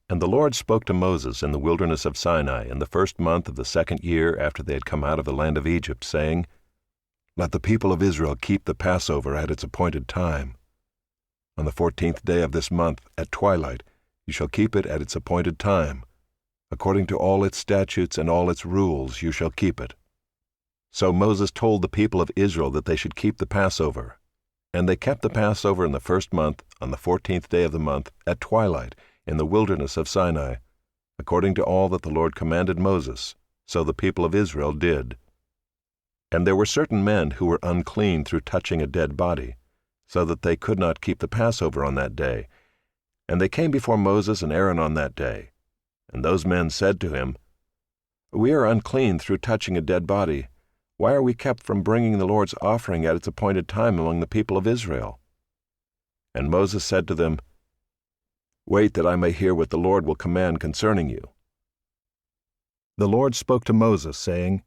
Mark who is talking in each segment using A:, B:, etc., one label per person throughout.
A: And the Lord spoke to Moses in the wilderness of Sinai in the 1st month of the 2nd year after they had come out of the land of Egypt, saying, Let the people of Israel keep the Passover at its appointed time. On the 14th day of this month, at twilight, you shall keep it at its appointed time. According to all its statutes and all its rules you shall keep it. So Moses told the people of Israel that they should keep the Passover. And they kept the Passover in the 1st month, on the 14th day of the month, at twilight, in the wilderness of Sinai, according to all that the Lord commanded Moses, so the people of Israel did. And there were certain men who were unclean through touching a dead body, so that they could not keep the Passover on that day. And they came before Moses and Aaron on that day. And those men said to him, We are unclean through touching a dead body. Why are we kept from bringing the Lord's offering at its appointed time among the people of Israel? And Moses said to them, Wait that I may hear what the Lord will command concerning you. The Lord spoke to Moses, saying,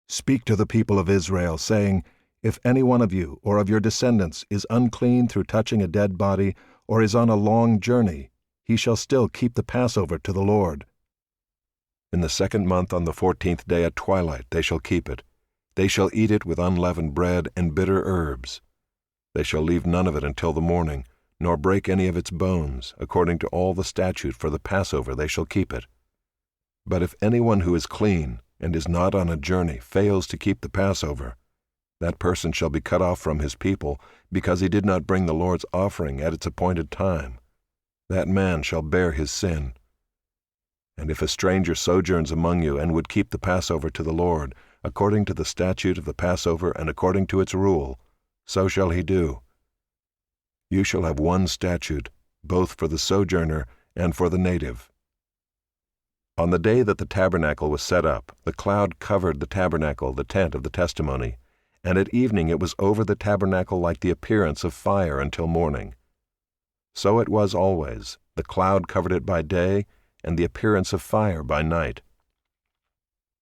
A: Speak to the people of Israel, saying, If any one of you or of your descendants is unclean through touching a dead body, or is on a long journey, he shall still keep the Passover to the Lord. In the 2nd month on the 14th day at twilight they shall keep it. They shall eat it with unleavened bread and bitter herbs. They shall leave none of it until the morning, nor break any of its bones. According to all the statute for the Passover they shall keep it. But if anyone who is clean and is not on a journey fails to keep the Passover, that person shall be cut off from his people, because he did not bring the Lord's offering at its appointed time. That man shall bear his sin. And if a stranger sojourns among you and would keep the Passover to the Lord, according to the statute of the Passover and according to its rule, so shall he do. You shall have one statute, both for the sojourner and for the native. On the day that the tabernacle was set up, the cloud covered the tabernacle, the tent of the testimony, and at evening it was over the tabernacle like the appearance of fire until morning. So it was always, the cloud covered it by day, and the appearance of fire by night.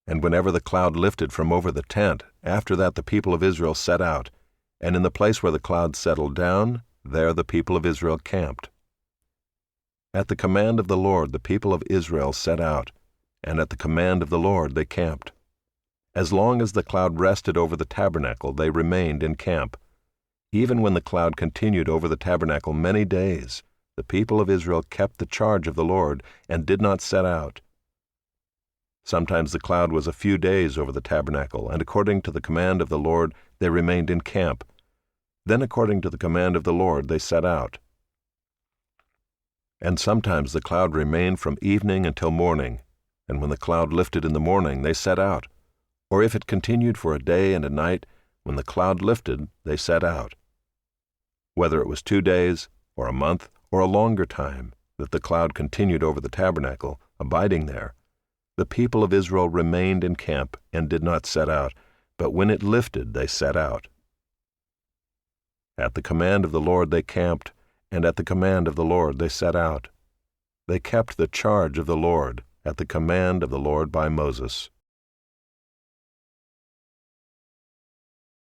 A: And whenever the cloud lifted from over the tent, after that the people of Israel set out, and in the place where the cloud settled down, there the people of Israel camped. At the command of the Lord the people of Israel set out, and at the command of the Lord they camped. As long as the cloud rested over the tabernacle they remained in camp. Even when the cloud continued over the tabernacle many days, the people of Israel kept the charge of the Lord and did not set out. Sometimes the cloud was a few days over the tabernacle, and according to the command of the Lord they remained in camp. Then according to the command of the Lord they set out. And sometimes the cloud remained from evening until morning, and when the cloud lifted in the morning they set out. Or if it continued for a day and a night, when the cloud lifted they set out. Whether it was 2 days, or a month, or a longer time, that the cloud continued over the tabernacle, abiding there, the people of Israel remained in camp and did not set out, but when it lifted they set out. At the command of the Lord they camped, and at the command of the Lord they set out. They kept the charge of the Lord, at the command of the Lord by Moses.